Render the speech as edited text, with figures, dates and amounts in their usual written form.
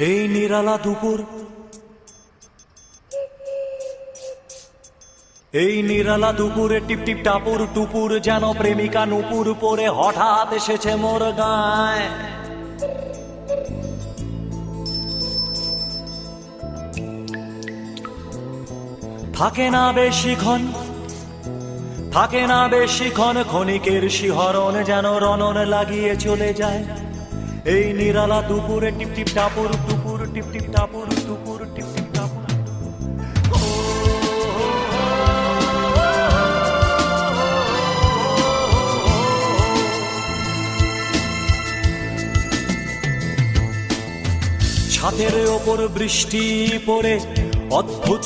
এই নিরালা দুপুর, এই নিরালা দুপুরে টিপ টিপ টাপুর টুপুর যেন প্রেমিকা নুপুর পরে হঠাৎ এসেছে মোর গায়। থাকে না বেশিক্ষণ, থাকে না বেশিক্ষণ, ক্ষণিকের শিহরণ যেন রণন লাগিয়ে চলে যায়। এই নিরালা দুপুরে টিপ টিপ টাপুর টুপুর, টিপ টিপ টাপুর টুপুর, টিপ টিপ টাপুর। ছাদের ওপর বৃষ্টি পড়ে অদ্ভুত